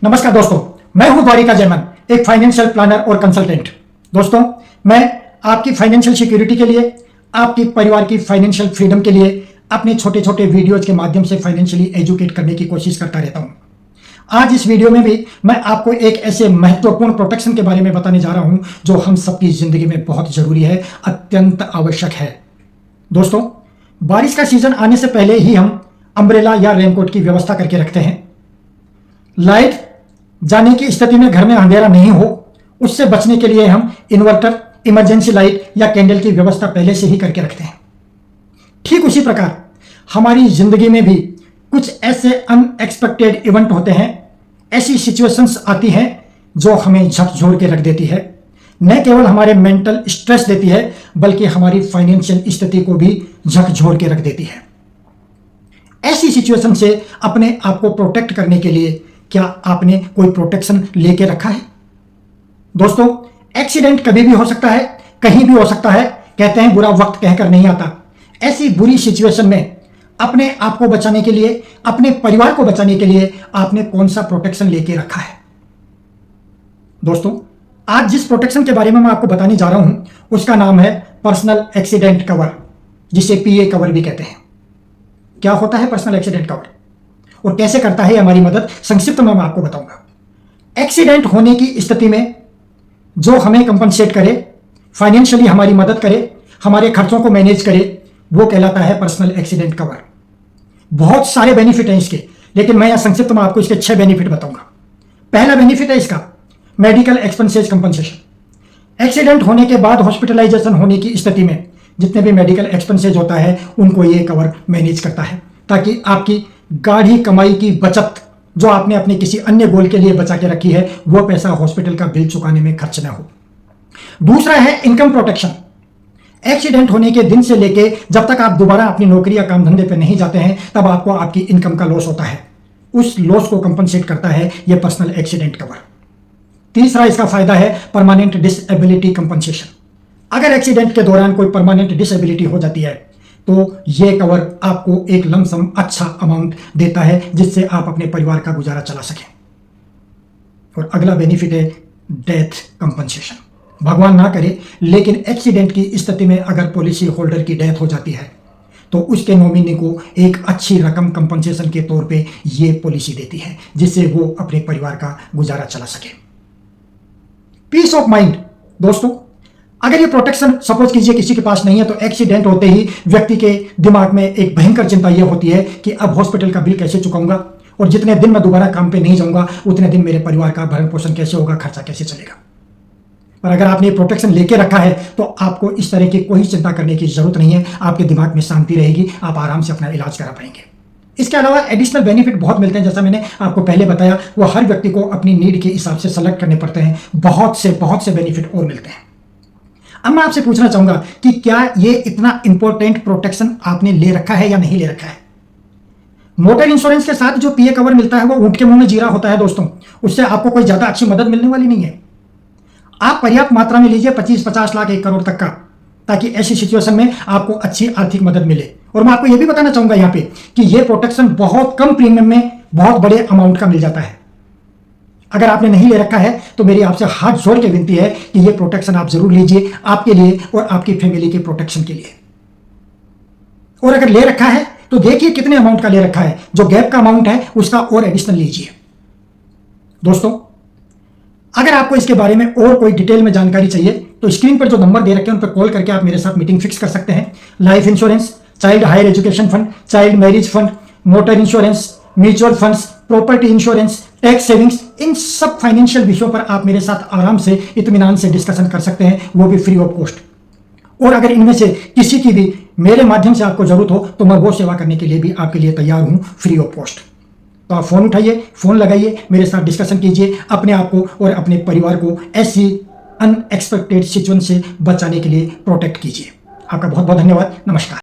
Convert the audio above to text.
नमस्कार दोस्तों, मैं हूं द्वारिका जयमन, एक फाइनेंशियल प्लानर और कंसल्टेंट। दोस्तों, मैं आपकी फाइनेंशियल सिक्योरिटी के लिए, आपकी परिवार की फाइनेंशियल फ्रीडम के लिए अपने छोटे छोटे वीडियोज के माध्यम से फाइनेंशियली एजुकेट करने की कोशिश करता रहता हूं। आज इस वीडियो में भी मैं आपको एक ऐसे महत्वपूर्ण प्रोटेक्शन के बारे में बताने जा रहा हूं जो हम सबकी जिंदगी में बहुत जरूरी है, अत्यंत आवश्यक है। दोस्तों, बारिश का सीजन आने से पहले ही हम अम्ब्रेला या रेनकोट की व्यवस्था करके रखते हैं। लाइट जाने की स्थिति में घर में अंधेरा नहीं हो, उससे बचने के लिए हम इन्वर्टर, इमरजेंसी लाइट या कैंडल की व्यवस्था पहले से ही करके रखते हैं। ठीक उसी प्रकार हमारी जिंदगी में भी कुछ ऐसे अनएक्सपेक्टेड इवेंट होते हैं, ऐसी सिचुएशंस आती हैं जो हमें झकझोर के रख देती है। न केवल हमारे मेंटल स्ट्रेस देती है, बल्कि हमारी फाइनेंशियल स्थिति को भी झकझोर के रख देती है। ऐसी सिचुएशन से अपने आप को प्रोटेक्ट करने के लिए क्या आपने कोई प्रोटेक्शन लेके रखा है? दोस्तों, एक्सीडेंट कभी भी हो सकता है, कहीं भी हो सकता है। कहते हैं बुरा वक्त कहकर नहीं आता। ऐसी बुरी सिचुएशन में अपने आप को बचाने के लिए, अपने परिवार को बचाने के लिए आपने कौन सा प्रोटेक्शन लेके रखा है? दोस्तों, आज जिस प्रोटेक्शन के बारे में मैं आपको बताने जा रहा हूं उसका नाम है पर्सनल एक्सीडेंट कवर, जिसे पीए कवर भी कहते हैं। क्या होता है पर्सनल एक्सीडेंट कवर और कैसे करता है हमारी मदद, संक्षिप्त में मैं आपको बताऊंगा। एक्सीडेंट होने की स्थिति में जो हमें कंपनसेट करे, फाइनेंशियली हमारी मदद करे, हमारे खर्चों को मैनेज करे, वो कहलाता है पर्सनल एक्सीडेंट कवर। बहुत सारे बेनिफिट हैं इसके, लेकिन मैं यहां संक्षिप्त में आपको इसके 6 बेनिफिट बताऊंगा। पहला बेनिफिट है इसका मेडिकल एक्सपेंसेस कंपनसेशन। एक्सीडेंट होने के बाद हॉस्पिटलाइजेशन होने की स्थिति में जितने भी मेडिकल एक्सपेंसेस होता है उनको ये कवर मैनेज करता है, ताकि आपकी गाढ़ी कमाई की बचत जो आपने अपने किसी अन्य गोल के लिए बचा के रखी है, वो पैसा हॉस्पिटल का बिल चुकाने में खर्च ना हो। दूसरा है इनकम प्रोटेक्शन। एक्सीडेंट होने के दिन से लेके जब तक आप दोबारा अपनी नौकरी या काम धंधे पे नहीं जाते हैं, तब आपको आपकी इनकम का लॉस होता है। उस लॉस को कंपनसेट करता है यह पर्सनल एक्सीडेंट कवर। तीसरा इसका फायदा है परमानेंट डिसेबिलिटी कंपनसेशन। अगर एक्सीडेंट के दौरान कोई परमानेंट डिसेबिलिटी हो जाती है तो यह कवर आपको एक लमसम अच्छा अमाउंट देता है, जिससे आप अपने परिवार का गुजारा चला सकें। और अगला बेनिफिट है डेथ कंपनसेशन। भगवान ना करे, लेकिन एक्सीडेंट की स्थिति में अगर पॉलिसी होल्डर की डेथ हो जाती है तो उसके नॉमिनी को एक अच्छी रकम कंपनसेशन के तौर पे ये पॉलिसी देती है, जिससे वो अपने परिवार का गुजारा चला सके। Peace of mind. दोस्तों, अगर ये प्रोटेक्शन सपोज कीजिए किसी के पास नहीं है, तो एक्सीडेंट होते ही व्यक्ति के दिमाग में एक भयंकर चिंता यह होती है कि अब हॉस्पिटल का बिल कैसे चुकाऊंगा, और जितने दिन मैं दोबारा काम पे नहीं जाऊंगा उतने दिन मेरे परिवार का भरण पोषण कैसे होगा, खर्चा कैसे चलेगा। पर अगर आपने प्रोटेक्शन लेके रखा है तो आपको इस तरह की कोई चिंता करने की जरूरत नहीं है। आपके दिमाग में शांति रहेगी, आप आराम से अपना इलाज करा पाएंगे। इसके अलावा एडिशनल बेनिफिट बहुत मिलते हैं। जैसा मैंने आपको पहले बताया, वो हर व्यक्ति को अपनी नीड के हिसाब से सेलेक्ट करने पड़ते हैं। बहुत से बेनिफिट और मिलते हैं। अब मैं आपसे पूछना चाहूंगा कि क्या ये इतना इंपॉर्टेंट प्रोटेक्शन आपने ले रखा है या नहीं ले रखा है? मोटर इंश्योरेंस के साथ जो पीए कवर मिलता है वो ऊंट के मुंह में जीरा होता है दोस्तों। उससे आपको कोई ज्यादा अच्छी मदद मिलने वाली नहीं है। आप पर्याप्त मात्रा में लीजिए 25-50 लाख 1 करोड़ तक का, ताकि ऐसी सिचुएशन में आपको अच्छी आर्थिक मदद मिले। और मैं आपको यह भी बताना चाहूंगा यहाँ पे कि यह प्रोटेक्शन बहुत कम प्रीमियम में बहुत बड़े अमाउंट का मिल जाता है। अगर आपने नहीं ले रखा है तो मेरी आपसे हाथ जोड़ के विनती है कि यह प्रोटेक्शन आप जरूर लीजिए, आपके लिए और आपकी फैमिली के प्रोटेक्शन के लिए। और अगर ले रखा है तो देखिए कितने अमाउंट का ले रखा है। जो गैप का अमाउंट है उसका और एडिशनल लीजिए। दोस्तों, अगर आपको इसके बारे में और कोई डिटेल में जानकारी चाहिए तो स्क्रीन पर जो नंबर दे रखे हैं उन पर कॉल करके आप मेरे साथ मीटिंग फिक्स कर सकते हैं। Life insurance, child higher education fund, child marriage fund, motor insurance, mutual funds, property insurance, tax savings, इन सब फाइनेंशियल विषयों पर आप मेरे साथ आराम से इत्मीनान से डिस्कशन कर सकते हैं, वो भी फ्री ऑफ कॉस्ट। और अगर इनमें से किसी की भी मेरे माध्यम से आपको जरूरत हो तो मैं वो सेवा करने के लिए भी आपके लिए तैयार हूं, फ्री ऑफ कॉस्ट। तो आप फोन उठाइए, फोन लगाइए, मेरे साथ डिस्कशन कीजिए, अपने आप को और अपने परिवार को ऐसी अनएक्सपेक्टेड सिचुएशन से बचाने के लिए प्रोटेक्ट कीजिए। आपका बहुत बहुत धन्यवाद। नमस्कार।